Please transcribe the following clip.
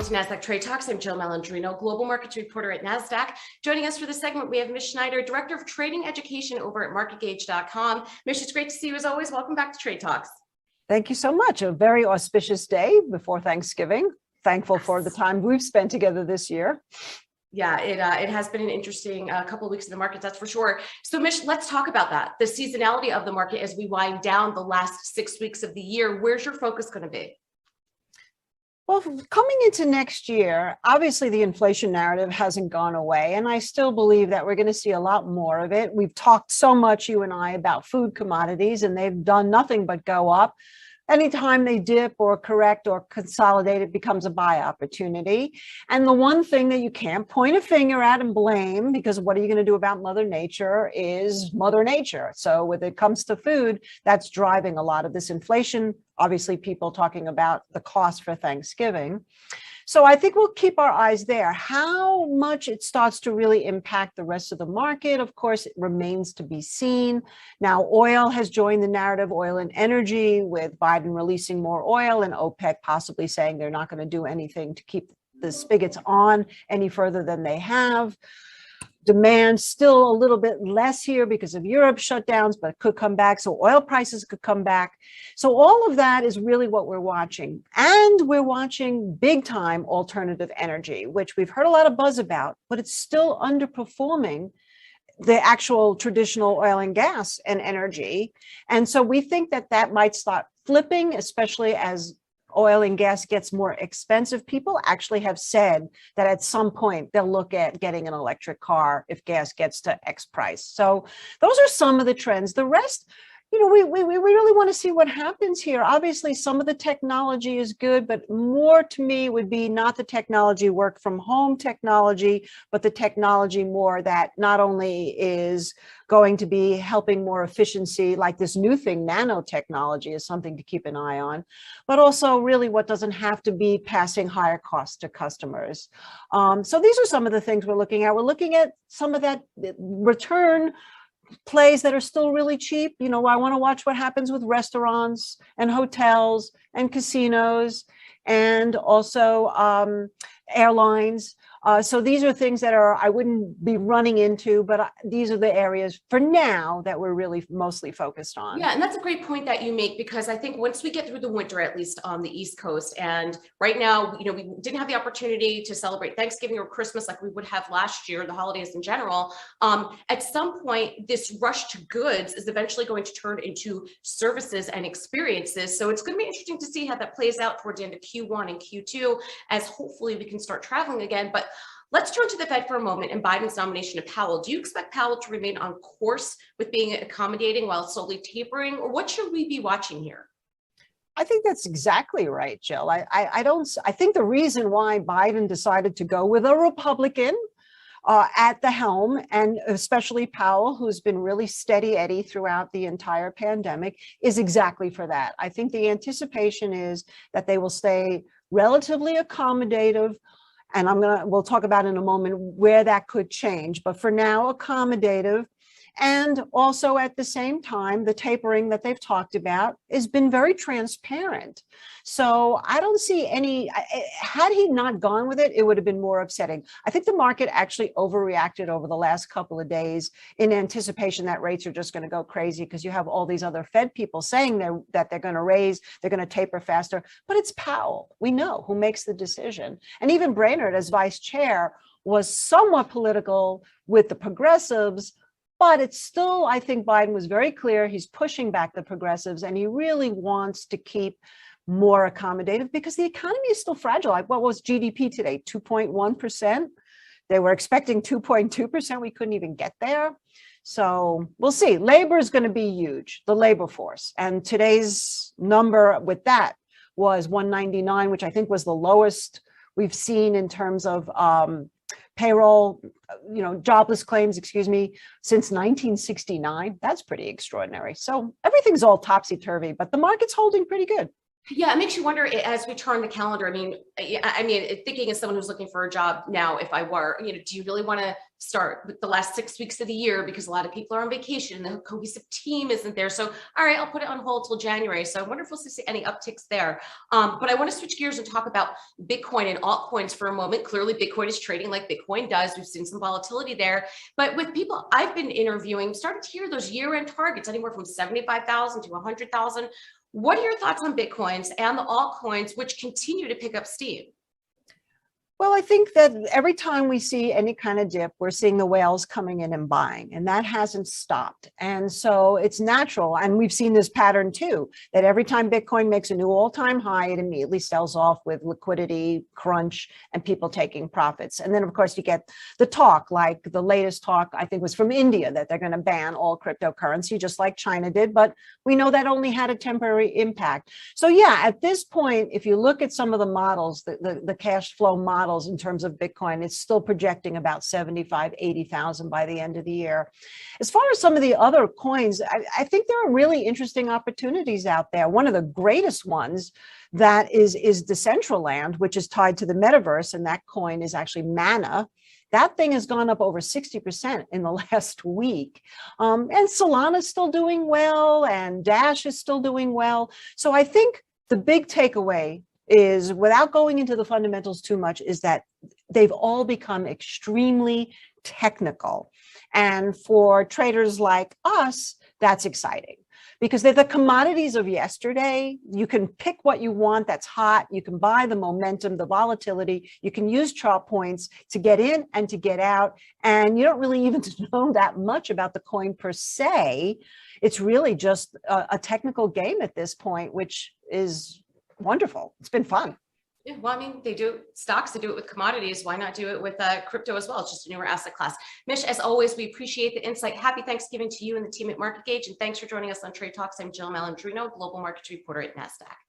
to Nasdaq Trade Talks. I'm Jill Malandrino, global markets reporter at Nasdaq. Joining us for this segment, we have Mish Schneider, Director of Trading Education over at MarketGauge.com. Mish, it's great to see you as always. Welcome back to Trade Talks. Thank you so much. A very auspicious day before Thanksgiving. Thankful for the time we've spent together this year. Yeah, it has been an interesting couple of weeks in the market, that's for sure. So Mish, let's talk about that. The seasonality of the market as we wind down the last 6 weeks of the year. Where's your focus going to be? Well, coming into next year, obviously the inflation narrative hasn't gone away, and I still believe that we're going to see a lot more of it. We've talked so much, you and I, about food commodities, and they've done nothing but go up. Anytime they dip or correct or consolidate, it becomes a buy opportunity. And the one thing that you can't point a finger at and blame, because what are you going to do about Mother Nature, is Mother Nature. So when it comes to food, that's driving a lot of this inflation. Obviously, people talking about the cost for Thanksgiving. So I think we'll keep our eyes there. How much it starts to really impact the rest of the market, of course, it remains to be seen. Now, oil has joined the narrative, oil and energy, with Biden releasing more oil and OPEC possibly saying they're not going to do anything to keep the spigots on any further than they have. Demand still a little bit less here because of Europe shutdowns, but it could come back. So oil prices could come back. So all of that is really what we're watching. And we're watching big time alternative energy, which we've heard a lot of buzz about, but it's still underperforming the actual traditional oil and gas and energy. And so we think that that might start flipping, especially as oil and gas gets more expensive. People actually have said that at some point they'll look at getting an electric car if gas gets to X price. So those are some of the trends. The rest, you know, we really want to see what happens here. Obviously, some of the technology is good, but more to me would be not the technology work from home technology, but the technology more that not only is going to be helping more efficiency, like this new thing, nanotechnology is something to keep an eye on, but also really what doesn't have to be passing higher costs to customers. So these are some of the things we're looking at. We're looking at some of that return plays that are still really cheap. You know, I want to watch what happens with restaurants and hotels and casinos and also airlines. So these are things that I wouldn't be running into, but these are the areas for now that we're really mostly focused on. Yeah, and that's a great point that you make, because I think once we get through the winter, at least on the East Coast, and right now, you know, we didn't have the opportunity to celebrate Thanksgiving or Christmas like we would have last year, the holidays in general. At some point, this rush to goods is eventually going to turn into services and experiences. So it's going to be interesting to see how that plays out towards the end of Q1 and Q2, as hopefully we can start traveling again. But let's turn to the Fed for a moment and Biden's nomination of Powell. Do you expect Powell to remain on course with being accommodating while slowly tapering, or what should we be watching here? I think that's exactly right, Jill. I think the reason why Biden decided to go with a Republican at the helm, and especially Powell, who's been really steady Eddie throughout the entire pandemic, is exactly for that. I think the anticipation is that they will stay relatively accommodative. And we'll talk about in a moment where that could change, but for now, accommodative. And also at the same time, the tapering that they've talked about has been very transparent. So I don't see any, had he not gone with it, it would have been more upsetting. I think the market actually overreacted over the last couple of days in anticipation that rates are just going to go crazy because you have all these other Fed people saying that they're going to raise, they're going to taper faster, but it's Powell, we know, who makes the decision. And even Brainerd, as vice chair, was somewhat political with the progressives. But it's still, I think Biden was very clear, he's pushing back the progressives, and he really wants to keep more accommodative because the economy is still fragile. Like, what was GDP today? 2.1%. They were expecting 2.2%. We couldn't even get there. So we'll see. Labor is going to be huge, the labor force. And today's number with that was 199, which I think was the lowest we've seen in terms of payroll, you know, jobless claims, excuse me, since 1969. That's pretty extraordinary. So everything's all topsy-turvy, but the market's holding pretty good. Yeah, it makes you wonder as we turn the calendar. I mean, thinking as someone who's looking for a job now, if I were, do you really want to start with the last 6 weeks of the year because a lot of people are on vacation and the cohesive team isn't there? So, all right, I'll put it on hold till January. So I wonder if we'll see any upticks there. But I want to switch gears and talk about Bitcoin and altcoins for a moment. Clearly, Bitcoin is trading like Bitcoin does. We've seen some volatility there. But with people I've been interviewing, started to hear those year-end targets anywhere from 75,000 to 100,000. What are your thoughts on Bitcoins and the altcoins, which continue to pick up steam? Well, I think that every time we see any kind of dip, we're seeing the whales coming in and buying, and that hasn't stopped. And so it's natural. And we've seen this pattern too, that every time Bitcoin makes a new all-time high, it immediately sells off with liquidity crunch and people taking profits. And then, of course, you get the talk, like the latest talk, I think, was from India, that they're going to ban all cryptocurrency, just like China did. But we know that only had a temporary impact. So yeah, at this point, if you look at some of the models, the cash flow models, in terms of Bitcoin, it's still projecting about 75, 80,000 by the end of the year. As far as some of the other coins, I think there are really interesting opportunities out there. One of the greatest ones that is Decentraland, which is tied to the metaverse, and that coin is actually Mana. That thing has gone up over 60% in the last week. And Solana is still doing well, and Dash is still doing well. So I think the big takeaway is, without going into the fundamentals too much, is that they've all become extremely technical. And for traders like us, that's exciting because they're the commodities of yesterday. You can pick what you want that's hot. You can buy the momentum, the volatility. You can use chart points to get in and to get out. And you don't really even know that much about the coin per se. It's really just a technical game at this point, which is wonderful. It's been fun. Yeah, well, I mean, they do stocks, they do it with commodities. Why not do it with crypto as well? It's just a newer asset class. Mish, as always, we appreciate the insight. Happy Thanksgiving to you and the team at MarketGauge. And thanks for joining us on Trade Talks. I'm Jill Malandrino, Global Markets Reporter at Nasdaq.